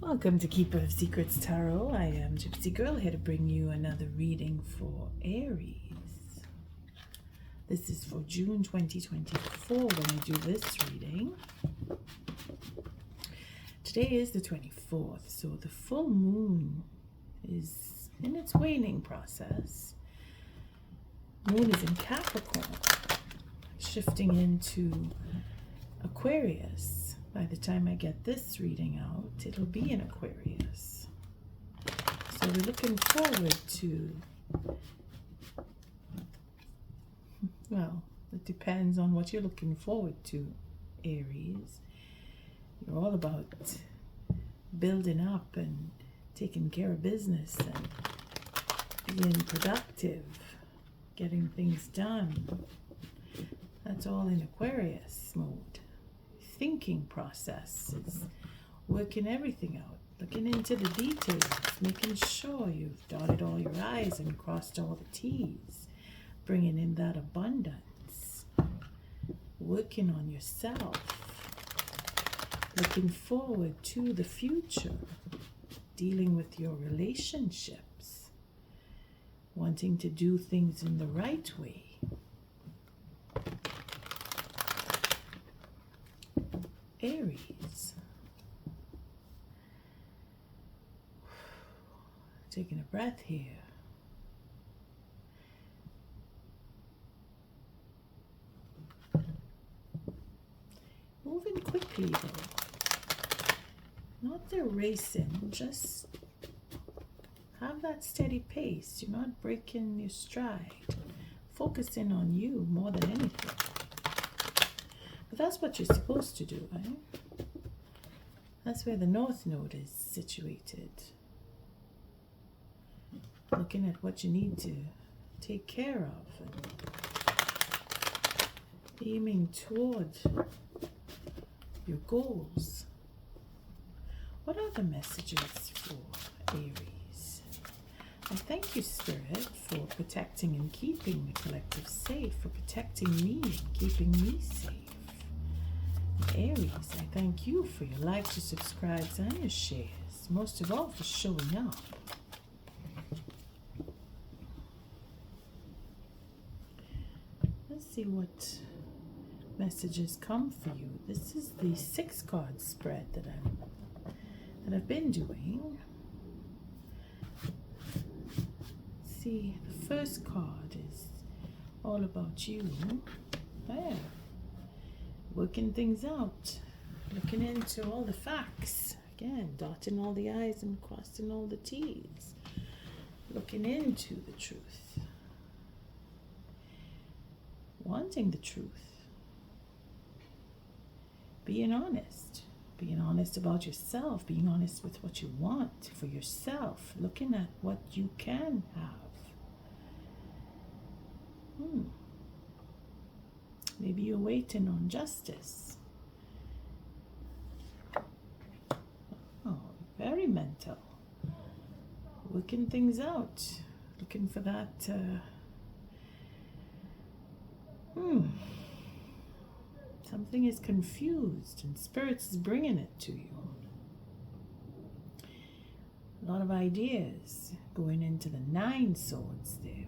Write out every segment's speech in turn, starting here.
Welcome to Keeper of Secrets Tarot. I am Gypsy Girl, here to bring you another reading for Aries. This is for June 2024 when I do this reading. Today is the 24th, so the full moon is in its waning process. Moon is in Capricorn, shifting into Aquarius. By the time I get this reading out, it'll be in Aquarius. So we're looking forward to, well, it depends on what you're looking forward to, Aries. You're all about building up and taking care of business and being productive, getting things done. That's all in Aquarius mode. Thinking process is working everything out, looking into the details, making sure you've dotted all your I's and crossed all the T's, bringing in that abundance, working on yourself, looking forward to the future, dealing with your relationships, wanting to do things in the right way. Aries. Taking a breath here. Moving quickly though. Not racing, just have that steady pace. You're not breaking your stride. Focusing on you more than anything. But that's what you're supposed to do, right? That's where the North Node is situated. Looking at what you need to take care of and aiming toward your goals. What are the messages for Aries? I thank you, Spirit, for protecting and keeping the collective safe, for protecting me and keeping me safe. Aries, I thank you for your likes, your subscribes, and your shares. Most of all, for showing up. Let's see what messages come for you. This is the 6-card spread that I've been doing. Let's see, the first card is all about you. There. Working things out, looking into all the facts, again, dotting all the I's and crossing all the T's, looking into the truth, wanting the truth, being honest about yourself, being honest with what you want for yourself, looking at what you can have. Maybe you're waiting on justice. Oh, very mental. Working things out. Looking for that. Something is confused and Spirit is bringing it to you. A lot of ideas going into the 9 swords there.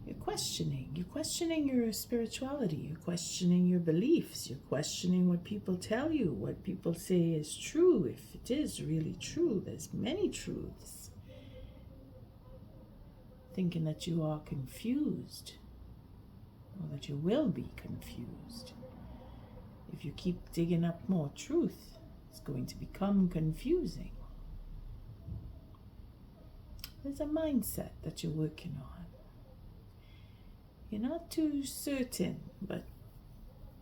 You're questioning your spirituality, you're questioning your beliefs, you're questioning what people tell you, what people say is true, if it is really true. There's many truths. Thinking that you are confused, or that you will be confused. If you keep digging up more truth, it's going to become confusing. There's a mindset that you're working on. You're not too certain, but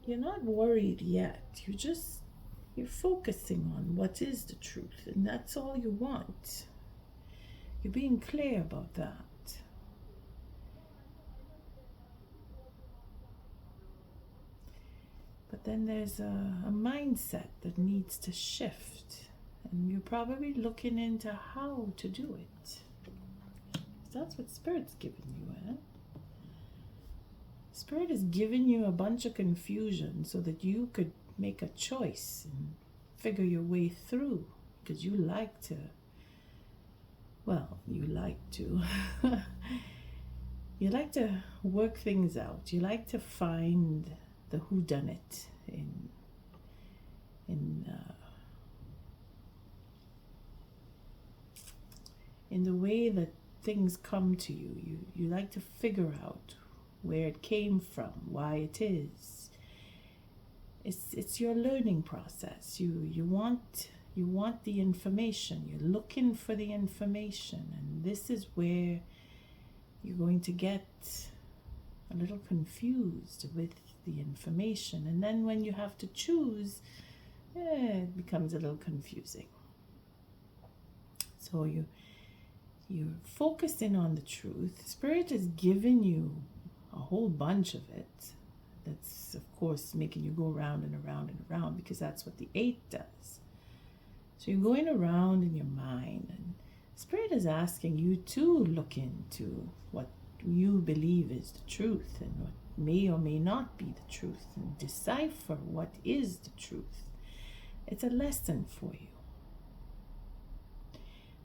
you're not worried yet. You're focusing on what is the truth, and that's all you want. You're being clear about that. But then there's a mindset that needs to shift, and you're probably looking into how to do it. That's what Spirit's giving you, eh? Spirit is giving you a bunch of confusion so that you could make a choice and figure your way through, because you like to, well, you like to, you like to work things out. You like to find the whodunit in the way that things come to you. You like to figure out where it came from, why it is. It's your learning process. You want the information. You're looking for the information, and this is where you're going to get a little confused with the information. And then when you have to choose, it becomes a little confusing. So you're focusing on the truth. Spirit is giving you a whole bunch of it. That's, of course, making you go round and around and around, because that's what the 8 does. So you're going around in your mind, and Spirit is asking you to look into what you believe is the truth and what may or may not be the truth, and decipher what is the truth. It's a lesson for you.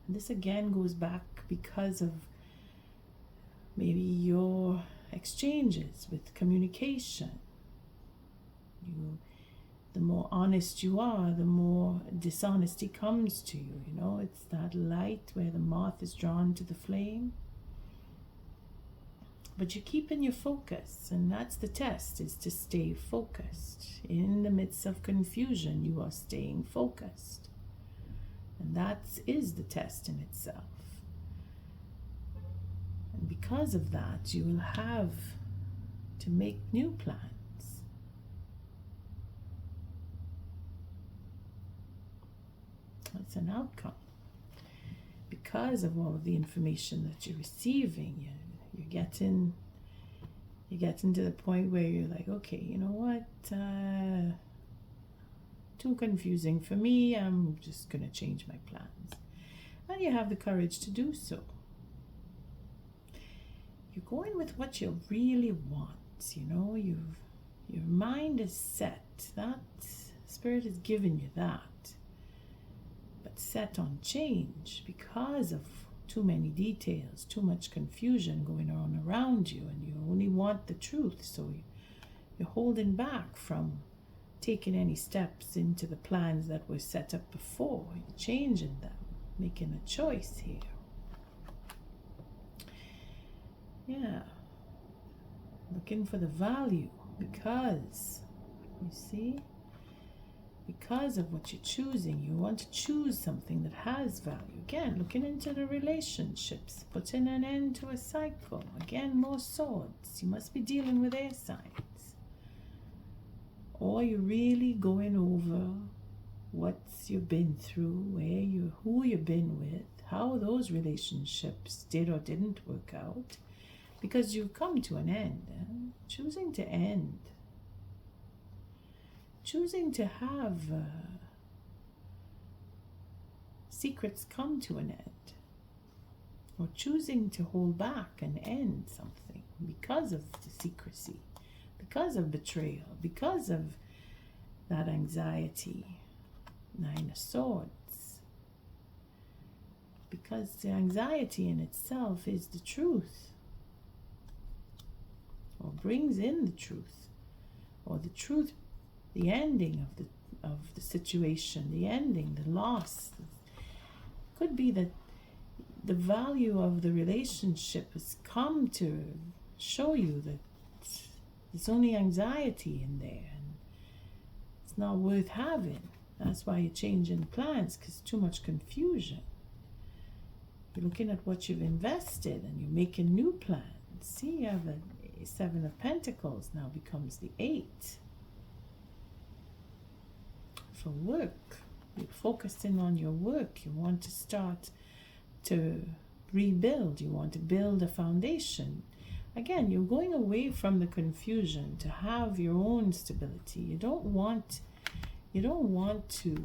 And this again goes back because of maybe your exchanges with communication. The more honest you are, the more dishonesty comes to you. You know, it's that light where the moth is drawn to the flame. But you're keeping your focus, and that's the test, is to stay focused. In the midst of confusion, you are staying focused. And that is the test in itself. And because of that, you will have to make new plans. That's an outcome. Because of all of the information that you're receiving, you're getting to the point where you're like, okay, you know what? Too confusing for me. I'm just going to change my plans. And you have the courage to do so. You're going with what you really want. You know, your mind is set. That Spirit has given you that. But set on change because of too many details, too much confusion going on around you, and you only want the truth. So you're holding back from taking any steps into the plans that were set up before. You're changing them, making a choice here. Yeah. Looking for the value, because, you see, because of what you're choosing, you want to choose something that has value. Again, looking into the relationships, putting an end to a cycle. Again, more swords. You must be dealing with air signs. Or you're really going over what you've been through, who you've been with, how those relationships did or didn't work out. Because you've come to an end. Choosing to end. Choosing to have secrets come to an end. Or choosing to hold back and end something because of the secrecy, because of betrayal, because of that anxiety. 9 of Swords. Because the anxiety in itself is the truth. Or brings in the truth, or the truth, the ending of the situation, the ending, the loss. Could be that the value of the relationship has come to show you that there's only anxiety in there, and it's not worth having. That's why you're changing plans, because too much confusion. You're looking at what you've invested, and you're making new plans. See, you have a 7 of Pentacles now becomes the 8. For work, you're focusing on your work. You want to start to rebuild. You want to build a foundation. Again, you're going away from the confusion to have your own stability. You don't want to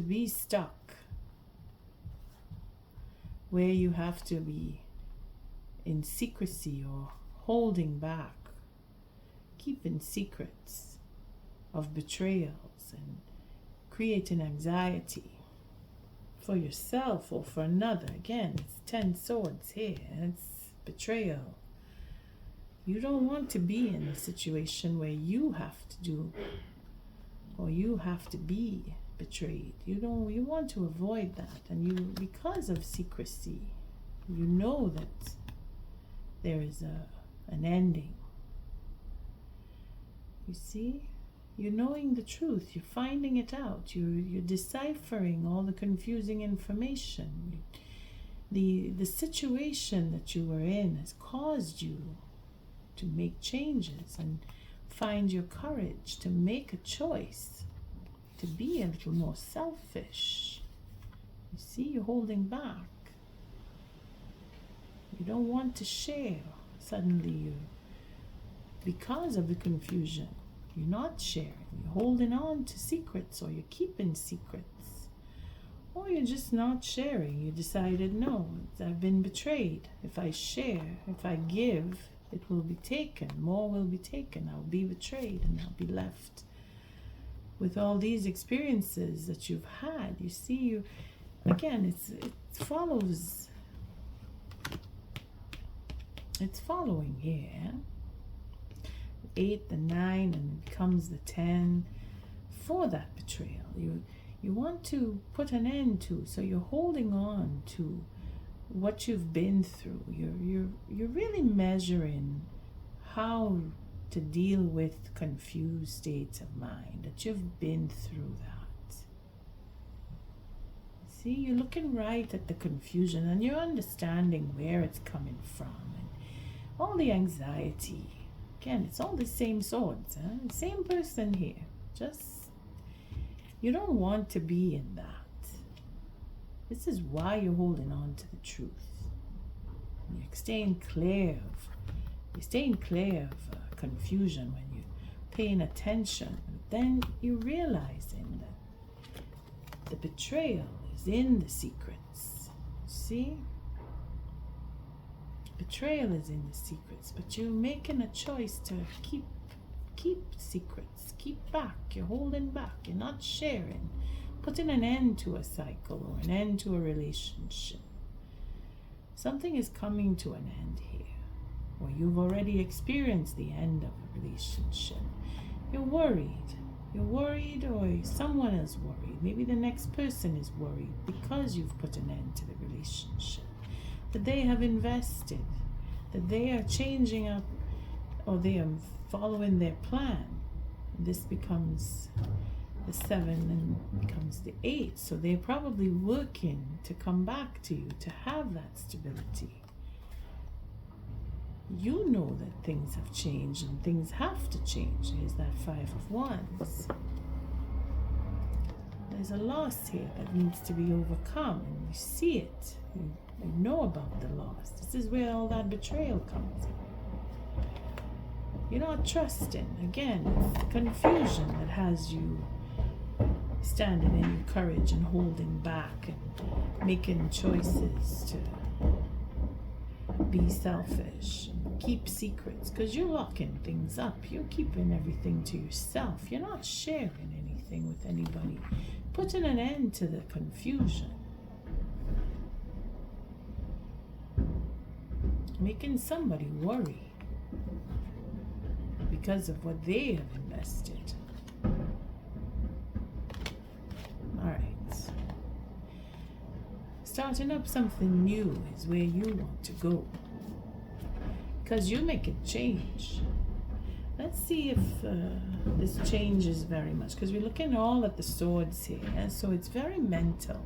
be stuck where you have to be in secrecy or holding back, keeping secrets of betrayals and creating anxiety for yourself or for another. Again, it's 10 swords here, and it's betrayal. You don't want to be in a situation where you have to do, or you have to be betrayed. You want to avoid that, and because of secrecy, you know that there is an ending. You see? You're knowing the truth. You're finding it out. You're deciphering all the confusing information. The situation that you were in has caused you to make changes and find your courage to make a choice, to be a little more selfish. You see, you're holding back. You don't want to share. Suddenly, because of the confusion, you're not sharing. You're holding on to secrets, or you're keeping secrets, or you're just not sharing. You decided, no, I've been betrayed. If I share, if I give, it will be taken. More will be taken. I'll be betrayed, and I'll be left with all these experiences that you've had. You see, again, it follows. It's following here. 8, the 9, and it becomes the 10 for that betrayal. You want to put an end to, so you're holding on to what you've been through. You're really measuring how to deal with confused states of mind, that you've been through that. See, you're looking right at the confusion, and you're understanding where it's coming from, and all the anxiety. Again, it's all the same swords, huh? The same person here. Just, you don't want to be in that. This is why you're holding on to the truth. You're staying clear of confusion when you're paying attention. Then you're realizing that the betrayal is in the secrets. See? Betrayal is in the secrets, but you're making a choice to keep secrets, keep back. You're holding back. You're not sharing, putting an end to a cycle or an end to a relationship. Something is coming to an end here, or you've already experienced the end of a relationship. You're worried, or someone is worried. Maybe the next person is worried because you've put an end to the relationship, that they have invested, that they are changing up, or they are following their plan. This becomes the 7 and becomes the 8. So they're probably working to come back to you, to have that stability. You know that things have changed and things have to change. Here's that 5 of Wands. There's a loss here that needs to be overcome, and you see it. You know about the loss. This is where all that betrayal comes in. You're not trusting. Again, it's the confusion that has you standing in your courage and holding back and making choices to be selfish and keep secrets, because you're locking things up. You're keeping everything to yourself. You're not sharing anything with anybody. Putting an end to the confusion. Making somebody worry because of what they have invested. Alright. Starting up something new is where you want to go, because you're making change. Let's see if this changes very much, because we're looking all at the swords here, and so it's very mental.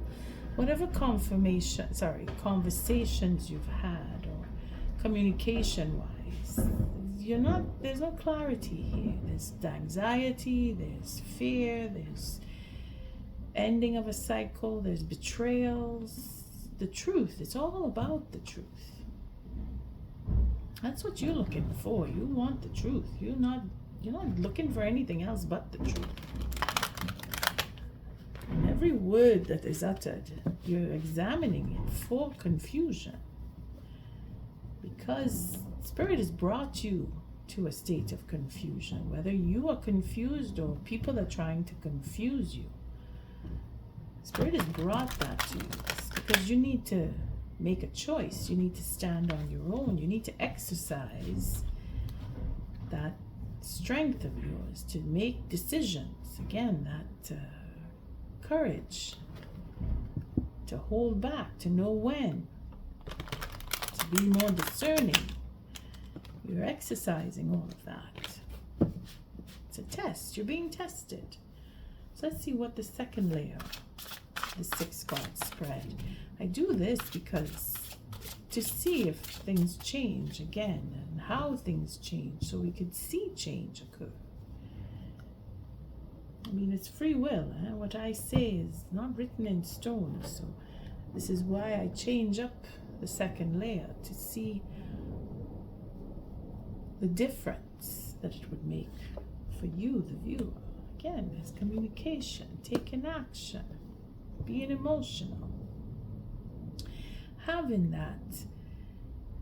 Whatever conversations you've had, or communication-wise, there's no clarity here. There's anxiety, there's fear, there's ending of a cycle, there's betrayals. The truth, it's all about the truth. That's what you're looking for. You want the truth. You're not looking for anything else but the truth. And every word that is uttered, you're examining it for confusion. Because Spirit has brought you to a state of confusion. Whether you are confused or people are trying to confuse you. Spirit has brought that to you. It's because you need to make a choice. You need to stand on your own. You need to exercise that strength of yours to make decisions. Again, that courage to hold back, to know when, to be more discerning. You're exercising all of that. It's a test. You're being tested. So let's see what the second layer, the 6 cards spread. I do this because to see if things change again and how things change, so we could see change occur. I mean, it's free will. What I say is not written in stone. So this is why I change up the second layer, to see the difference that it would make for you, the viewer. Again, there's communication, taking action, being emotional, having that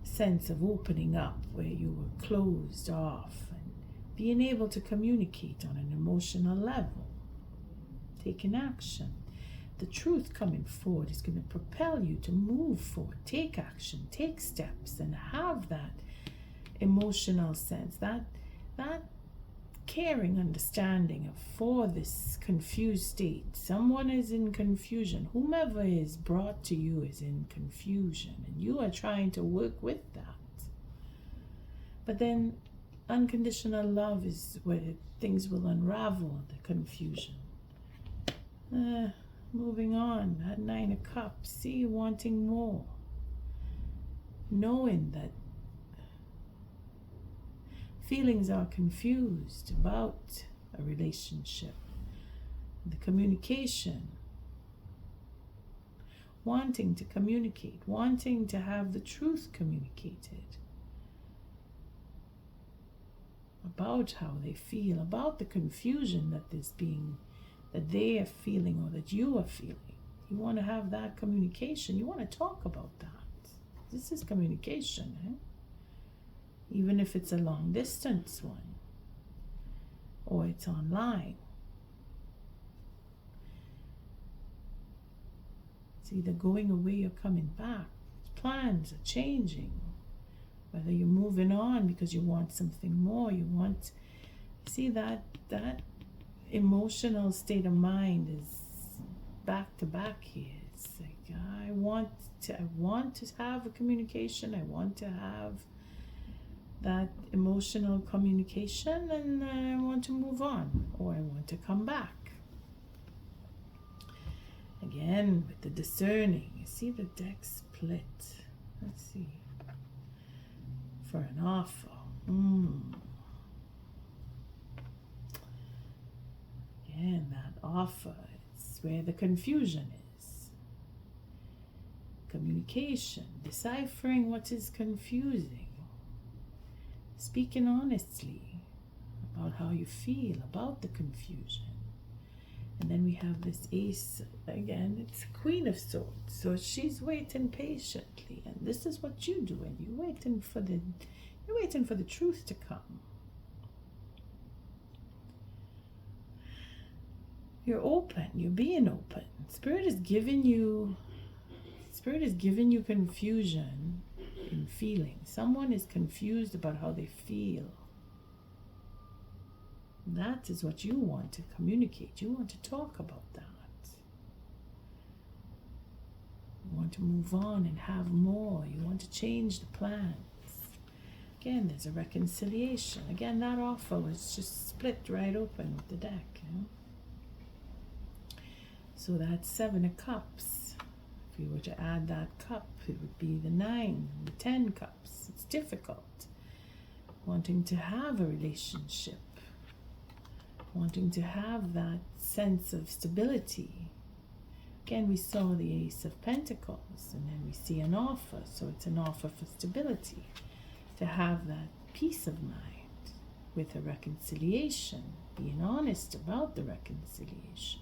sense of opening up where you were closed off, and being able to communicate on an emotional level, taking action. The truth coming forward is going to propel you to move forward, take action, take steps, and have that emotional sense, that caring understanding of for this confused state. Someone is in confusion. Whomever is brought to you is in confusion, and you are trying to work with that. But then unconditional love is where things will unravel the confusion. Moving on, that 9 of Cups. See, wanting more, knowing that feelings are confused about a relationship, the communication, wanting to communicate, wanting to have the truth communicated about how they feel, about the confusion that they are feeling or that you are feeling. You want to have that communication. You want to talk about that. This is communication, even if it's a long distance one or it's online. It's either going away or coming back. Plans are changing. Whether you're moving on because you want something more, see that emotional state of mind is back to back here. It's like, I want to have a communication. I want to have that emotional communication, and I want to move on, or I want to come back. Again, with the discerning, you see the deck split. Let's see. For an offer. Again, that offer is where the confusion is. Communication, deciphering what is confusing. Speaking honestly about how you feel about the confusion. And then we have this Ace again. It's Queen of Swords. So she's waiting patiently, and this is what you do. And you're waiting for the truth to come. You're open. You're being open. Spirit is giving you confusion in feeling. Someone is confused about how they feel. That is what you want to communicate. You want to talk about that. You want to move on and have more. You want to change the plans. Again, there's a reconciliation. Again, that offer was just split right open with the deck. So that's 7 of Cups. If you were to add that cup, it would be the 9, the 10 cups. It's difficult. Wanting to have a relationship. Wanting to have that sense of stability. Again, we saw the Ace of Pentacles, and then we see an offer. So it's an offer for stability. To have that peace of mind with a reconciliation. Being honest about the reconciliation.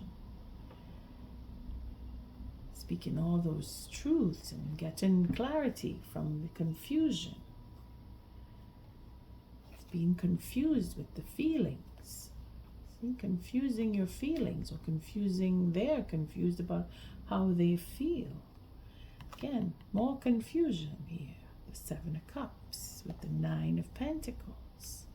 Speaking all those truths and getting clarity from the confusion. It's being confused with the feelings. See, confusing your feelings, or they're confused about how they feel. Again, more confusion here. The Seven of Cups with the Nine of Pentacles.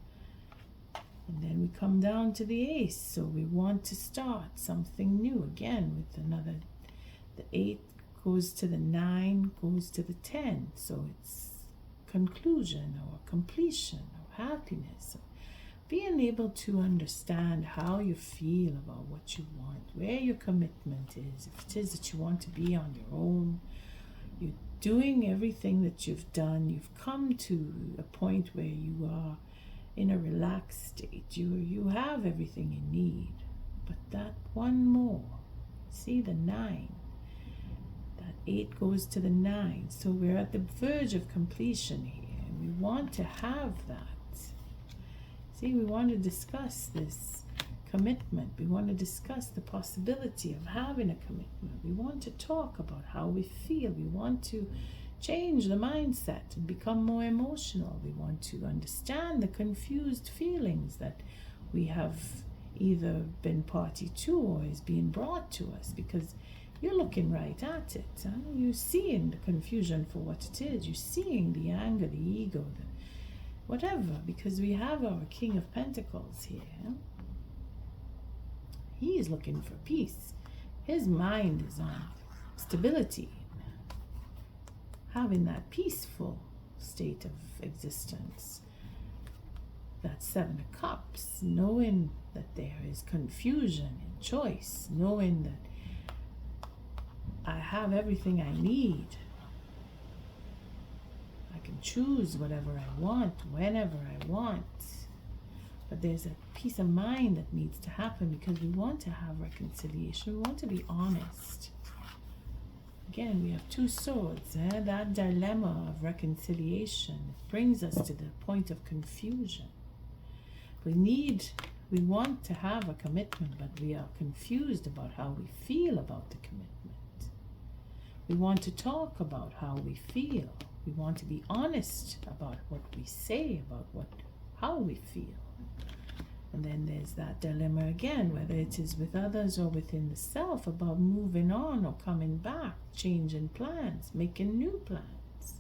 And then we come down to the Ace, so we want to start something new again with another. The 8 goes to the 9, goes to the 10, so it's conclusion or completion or happiness. Being able to understand how you feel about what you want, where your commitment is. If it is that you want to be on your own, you're doing everything that you've done, you've come to a point where you are in a relaxed state, you have everything you need, but that one more, see the 9, that 8 goes to the 9, so we're at the verge of completion here, and we want to have that. See, we want to discuss this commitment, we want to discuss the possibility of having a commitment, we want to talk about how we feel, we want to change the mindset and become more emotional. We want to understand the confused feelings that we have either been party to or is being brought to us, because you're looking right at it. Huh? You're seeing the confusion for what it is. You're seeing the anger, the ego, the whatever, because we have our King of Pentacles here. He is looking for peace. His mind is on stability, having that peaceful state of existence. That Seven of Cups, knowing that there is confusion in choice, knowing that I have everything I need. I can choose whatever I want, whenever I want. But there's a peace of mind that needs to happen, because we want to have reconciliation. We want to be honest. Again, we have 2 swords. That dilemma of reconciliation brings us to the point of confusion. We want to have a commitment, but we are confused about how we feel about the commitment. We want to talk about how we feel. We want to be honest about what we say, about how we feel. And then there's that dilemma again, whether it is with others or within the self, about moving on or coming back, changing plans, making new plans.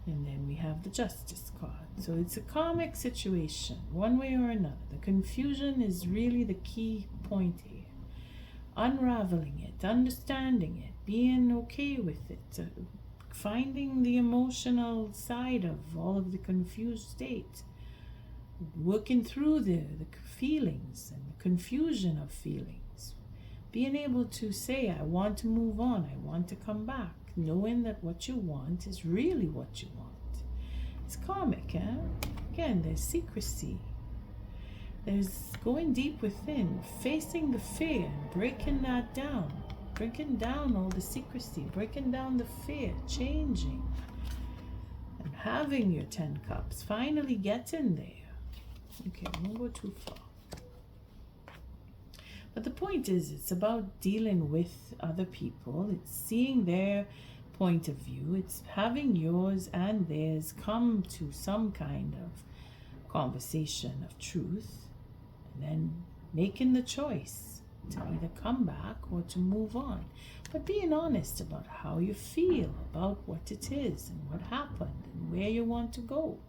And then we have the Justice card. So it's a karmic situation, one way or another. The confusion is really the key point here. Unraveling it, understanding it, being okay with it, finding the emotional side of all of the confused state. Working through the feelings and the confusion of feelings. Being able to say, I want to move on, I want to come back, knowing that what you want is really what you want. It's karmic, eh? Again, there's secrecy. There's going deep within, facing the fear, breaking that down, breaking down all the secrecy, breaking down the fear, changing, and having your 10 cups, finally getting there. Okay, we won't go too far. But the point is, it's about dealing with other people. It's seeing their point of view. It's having yours and theirs come to some kind of conversation of truth. And then making the choice to either come back or to move on. But being honest about how you feel, about what it is and what happened and where you want to go.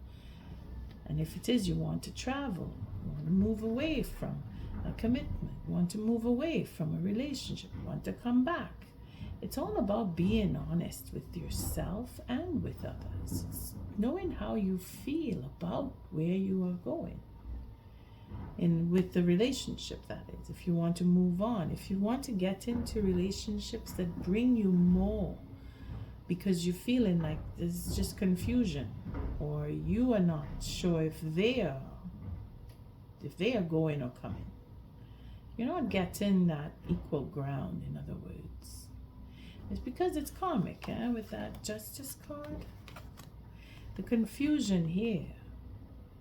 And if it is you want to travel, you want to move away from a commitment, you want to move away from a relationship, you want to come back. It's all about being honest with yourself and with others. It's knowing how you feel about where you are going. And with the relationship, that is, if you want to move on, if you want to get into relationships that bring you more, because you're feeling like there's just confusion, or you are not sure if they are going or coming. You're not getting that equal ground, in other words. It's because it's karmic, with that Justice card. The confusion here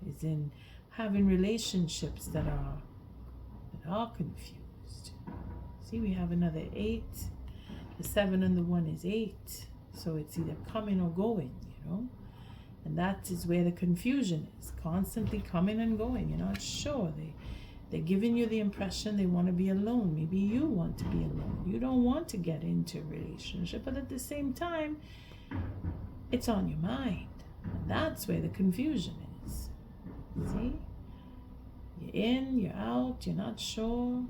is in having relationships that are confused. See, we have another 8. The 7 and the 1 is 8. So it's either coming or going, And that is where the confusion is. constantly coming and going. You're not sure. They're giving you the impression they want to be alone. Maybe you want to be alone. You don't want to get into a relationship, but at the same time, it's on your mind. And that's where the confusion is. See? You're in, you're out, you're not sure.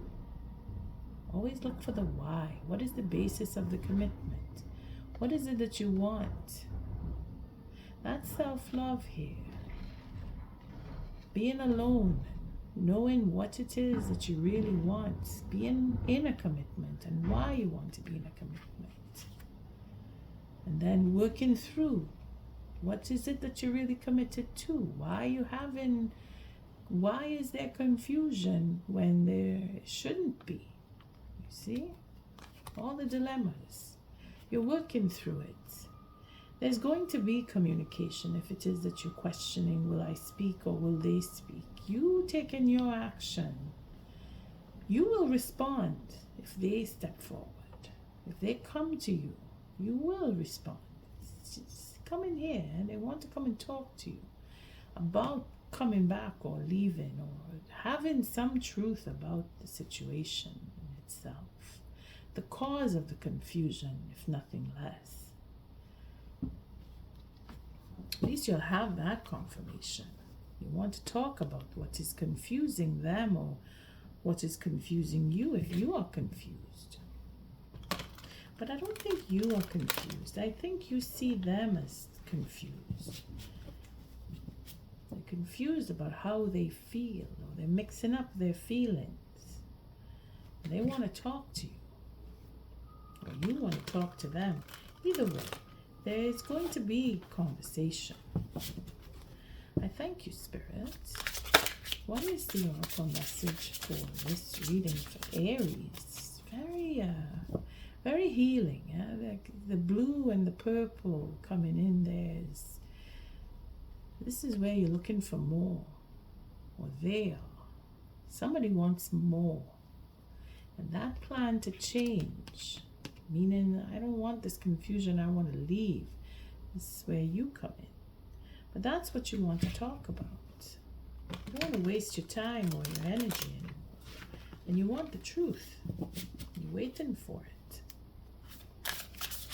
Always look for the why. What is the basis of the commitment? What is it that you want? That's self-love here. Being alone, knowing what it is that you really want, being in a commitment and why you want to be in a commitment. And then working through, what is it that you're really committed to? Why is there confusion when there shouldn't be? You see? All the dilemmas. You're working through it. There's going to be communication if it is that you're questioning, will I speak or will they speak? You taking your action. You will respond if they step forward. If they come to you, you will respond. Just come in here and they want to come and talk to you about coming back or leaving or having some truth about the situation in itself. The cause of the confusion, if nothing less. At least you'll have that confirmation. You want to talk about what is confusing them or what is confusing you if you are confused. But I don't think you are confused. I think you see them as confused. They're confused about how they feel, or they're mixing up their feelings. They want to talk to you, or you want to talk to them. Either way, there is going to be conversation. I thank you, Spirit. What is the oracle message for this reading for Aries? Very healing. Yeah? Like the blue and the purple coming in there. This is where you're looking for more. Or they are. Somebody wants more. And that plan to change, meaning I don't want this confusion, I want to leave. This is where you come in. But that's what you want to talk about. You don't want to waste your time or your energy anymore. And you want the truth. You're waiting for it.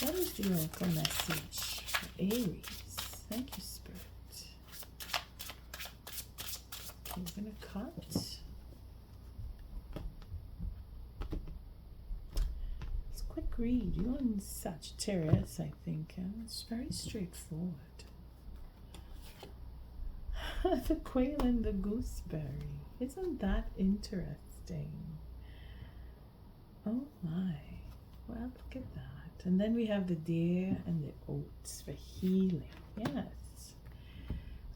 What is the oracle message for Aries? Thank you, Spirit. Okay, we're going to cut. It's a quick read. You're in Sagittarius, I think. It's very straightforward. The quail and the gooseberry. Isn't that interesting? Oh my. Well, look at that. And then we have the deer and the oats for healing. Yes.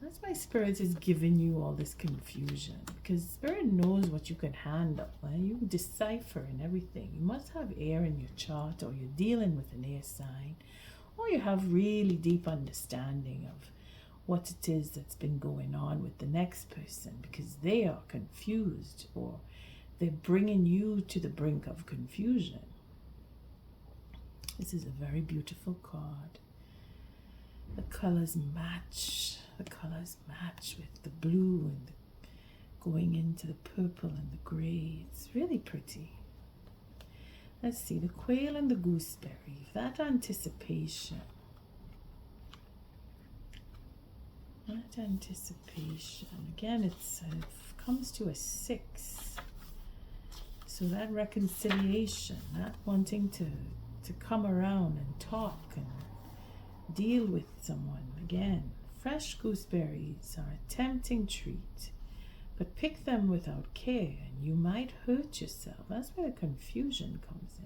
That's why Spirit is giving you all this confusion. Because Spirit knows what you can handle. And you decipher and everything. You must have air in your chart, or you're dealing with an air sign. Or you have really deep understanding of what it is that's been going on with the next person, because they are confused, or they're bringing you to the brink of confusion. This is a very beautiful card. The colors match. The colors match with the blue and going into the purple and the gray. It's really pretty. Let's see, the quail and the gooseberry. That anticipation. That anticipation. Again, it comes to a 6. So that reconciliation, that wanting to come around and talk and deal with someone. Again, fresh gooseberries are a tempting treat, but pick them without care and you might hurt yourself. That's where the confusion comes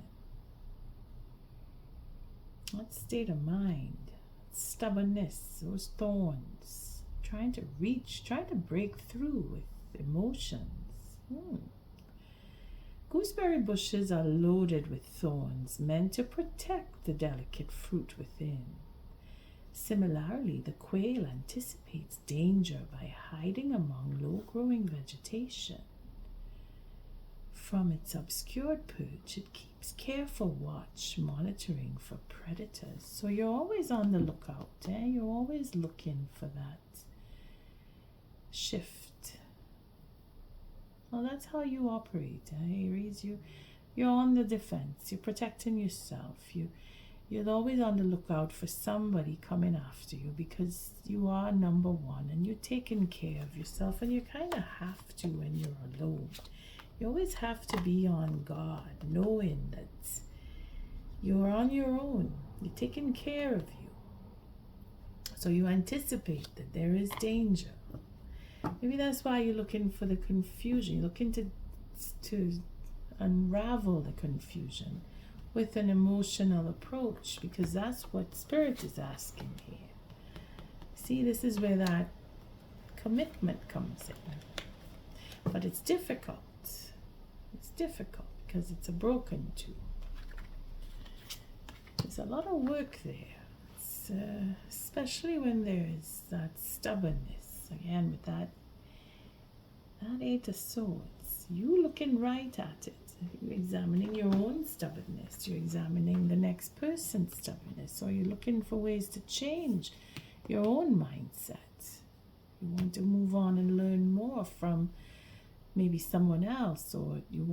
in. That state of mind, stubbornness, those thorns, trying to reach, trying to break through with emotions. Gooseberry bushes are loaded with thorns meant to protect the delicate fruit within. Similarly, the quail anticipates danger by hiding among low-growing vegetation. From its obscured perch, it keeps careful watch, monitoring for predators. So you're always on the lookout, eh? You're always looking for that shift. Well, that's how you operate, Aries. You're on the defense. You're protecting yourself. You're always on the lookout for somebody coming after you because you are number one and you're taking care of yourself, and you kind of have to when you're alone. You always have to be on guard, knowing that you're on your own. You're taking care of you. So you anticipate that there is danger. Maybe that's why you're looking for the confusion. You're looking to unravel the confusion with an emotional approach, because that's what Spirit is asking here. See, this is where that commitment comes in. But it's difficult. It's difficult because it's a broken two. There's a lot of work there. It's, especially when there's that stubbornness. Again, with that Eight of Swords. You looking right at it. You're examining your own stubbornness. You're examining the next person's stubbornness. Or you're looking for ways to change your own mindset. You want to move on and learn more from maybe someone else, or you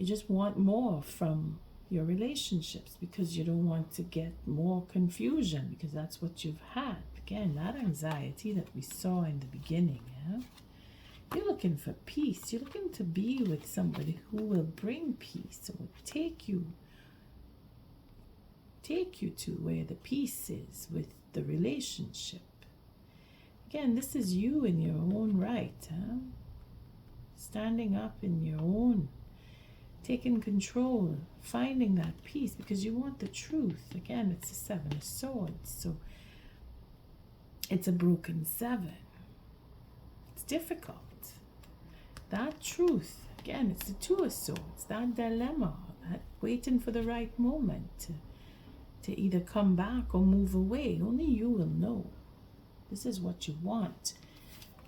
just want more from your relationships because you don't want to get more confusion, because that's what you've had. Again, that anxiety that we saw in the beginning, yeah? You're looking for peace. You're looking to be with somebody who will bring peace, or take you to where the peace is with the relationship. Again, this is you in your own right, huh? Standing up in your own, taking control, finding that peace because you want the truth. Again, it's the Seven of Swords, so it's a broken seven. It's difficult. That truth, again, it's the Two of Swords, that dilemma, that waiting for the right moment to either come back or move away. Only you will know. This is what you want.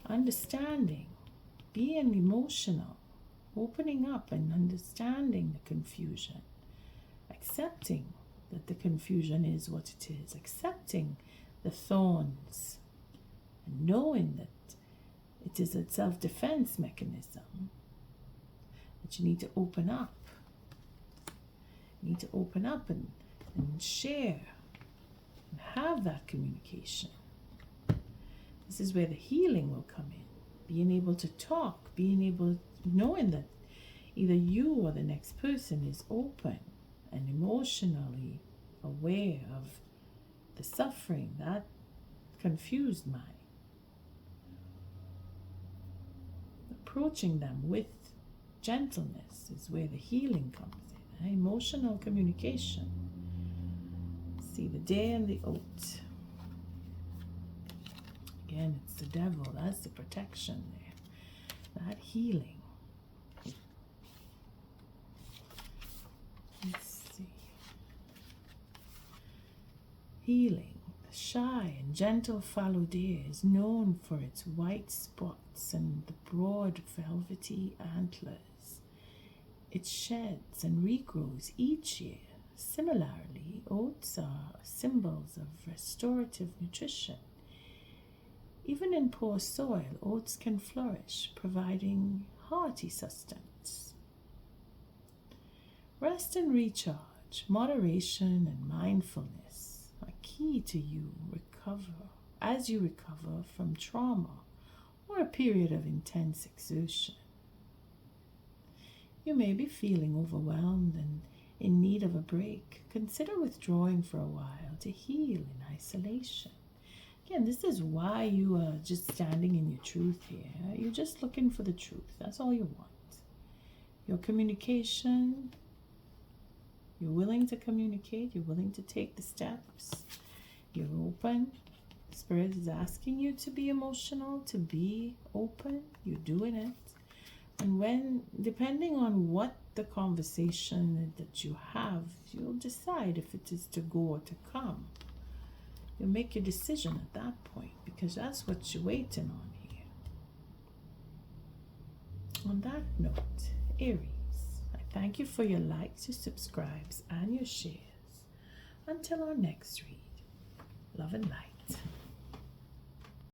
Understanding, being emotional, opening up and understanding the confusion, accepting that the confusion is what it is, accepting the thorns, and knowing that it is a self-defense mechanism, that you need to open up. You need to open up and share and have that communication. This is where the healing will come in. Being able to talk, knowing that either you or the next person is open and emotionally aware of the suffering, that confused mind. Approaching them with gentleness is where the healing comes in. Emotional communication. See the day and the oat. Again, it's the devil. That's the protection there. That healing. Let's see. Healing. The shy and gentle fallow deer is known for its white spots and the broad velvety antlers. It sheds and regrows each year. Similarly, oats are symbols of restorative nutrition. Even in poor soil, oats can flourish, providing hearty sustenance. Rest and recharge, moderation and mindfulness are key to you as you recover from trauma or a period of intense exertion. You may be feeling overwhelmed and in need of a break. Consider withdrawing for a while to heal in isolation. Again, this is why you are just standing in your truth here. You're just looking for the truth. That's all you want. Your communication, you're willing to communicate. You're willing to take the steps. You're open. Spirit is asking you to be emotional, to be open. You're doing it. And when, depending on what the conversation that you have, you'll decide if it is to go or to come. You'll make your decision at that point, because that's what you're waiting on here. On that note, Aries, I thank you for your likes, your subscribes, and your shares. Until our next read, love and light.